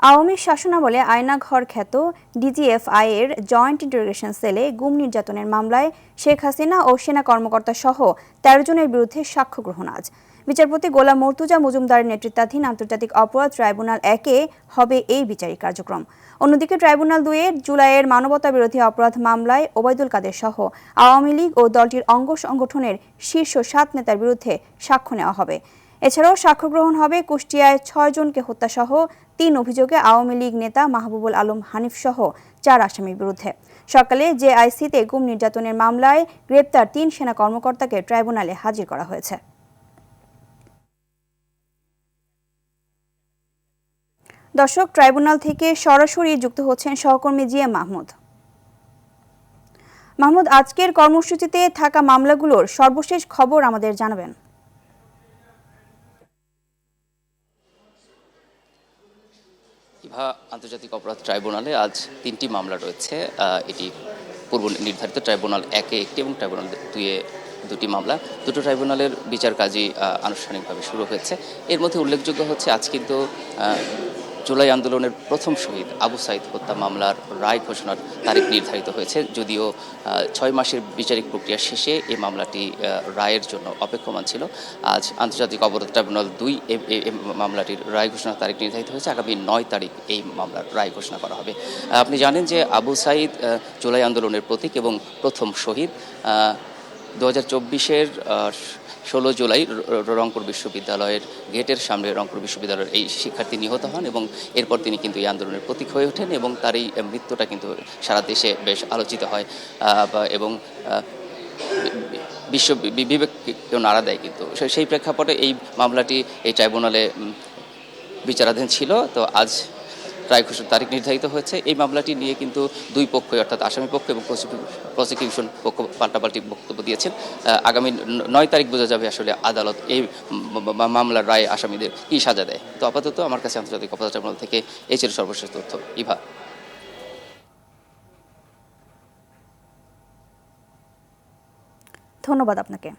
আওয়ামী শাসনামলে আয়নাঘর খ্যাত ডিজিএফআই এর জয়েন্ট ইন্টারোগেশন সেলে গুম নির্যাতনের মামলায় শেখ হাসিনা ও সেনা কর্মকর্তা সহ ১৩ জনের বিরুদ্ধে সাক্ষ্য গ্রহণ আজ। বিচারপতি গোলাম মর্তুজা মজুমদারের নেতৃত্বাধীন আন্তর্জাতিক অপরাধ ট্রাইব্যুনাল ১-এ হবে এই বিচারিক কার্যক্রম। অন্যদিকে ট্রাইব্যুনাল ২-এর জুলাইয়ের মানবতাবিরোধী অপরাধ মামলায় ওবায়দুল কাদের সহ আওয়ামী লীগ ও দলটির অঙ্গ সংগঠনের শীর্ষ ৭ নেতার বিরুদ্ধে সাক্ষ্য নেওয়া হবে। এছাড়াও সাক্ষ্য গ্রহণ হবে কুষ্টিয়ায় ৬ জনকে হত্যাসহ ৩ অভিযোগে আওয়ামী লীগ নেতা মাহবুবুল আলম হানিফ সহ ৪ আসামির বিরুদ্ধে। সকালে জেআইসিতে গুম নির্যাতনের মামলায় গ্রেপ্তার ৩ সেনা কর্মকর্তাকে ট্রাইব্যুনালে হাজির করা হয়েছে। দর্শক, ট্রাইব্যুনাল থেকে সরাসরি যুক্ত হচ্ছেন সহকর্মী জিএম মাহমুদ। মাহমুদ, আজকের কর্মসূচিতে থাকা মামলাগুলোর সর্বশেষ খবর আমাদের জানাবেন। আন্তর্জাতিক অপরাধ ট্রাইব্যুনালে আজ ৩টি মামলা রয়েছে। এটি পূর্ব নির্ধারিত ট্রাইব্যুনাল ১-এ ১টি এবং ট্রাইব্যুনাল ২-এ ২টি মামলা। দুটো ট্রাইব্যুনালের বিচার কাজই আনুষ্ঠানিকভাবে শুরু হয়েছে। এর মধ্যে উল্লেখযোগ্য হচ্ছে আজ কিন্তু জুলাই আন্দোলনের প্রথম শহীদ আবু সাঈদ হত্যা মামলার রায় ঘোষণার তারিখ নির্ধারিত হয়েছে। যদিও ৬ মাসের বিচারিক প্রক্রিয়া শেষে এই মামলাটি রায়ের জন্য অপেক্ষমান ছিল। আজ আন্তর্জাতিক অপরাধ ট্রাইব্যুনাল ২ মামলাটির রায় ঘোষণার তারিখ নির্ধারিত হয়েছে। আগামী ৯ তারিখ এই মামলার রায় ঘোষণা করা হবে। আপনি জানেন যে আবু সাঈদ জুলাই আন্দোলনের প্রতীক এবং প্রথম শহীদ। ২০২৪-এর ১৬ জুলাই রংপুর বিশ্ববিদ্যালয়ের গেটের সামনে রংপুর বিশ্ববিদ্যালয়ের এই শিক্ষার্থী নিহত হন এবং এরপর তিনি কিন্তু এই আন্দোলনের প্রতীক হয়ে ওঠেন এবং তার এই মৃত্যুটা কিন্তু সারা দেশে বেশ আলোচিত হয় এবং বিশ্ব বিবেককেও নাড়া দেয়। কিন্তু সেই প্রেক্ষাপটে এই মামলাটি এই ট্রাইব্যুনালে বিচারাধীন ছিল। তো আজ রায় ঘোষণার তারিখ নির্ধারিত হয়েছে। এই মামলাটি নিয়ে কিন্তু দুই পক্ষই অর্থাৎ আসামি পক্ষ এবং প্রসিকিউশন পক্ষ পাল্টাপাল্টি বক্তব্য দিয়েছেন। আগামী ৯ তারিখ বোঝা যাবে আসলে আদালত এই মামলার রায় আসামিদের কী সাজা দেয়। তো আপাতত আমার কাছে আন্তর্জাতিক অপরাধ ট্রাইব্যুনাল থেকে এই ছিল সর্বশেষ তথ্য। ইভা, ধন্যবাদ আপনাকে।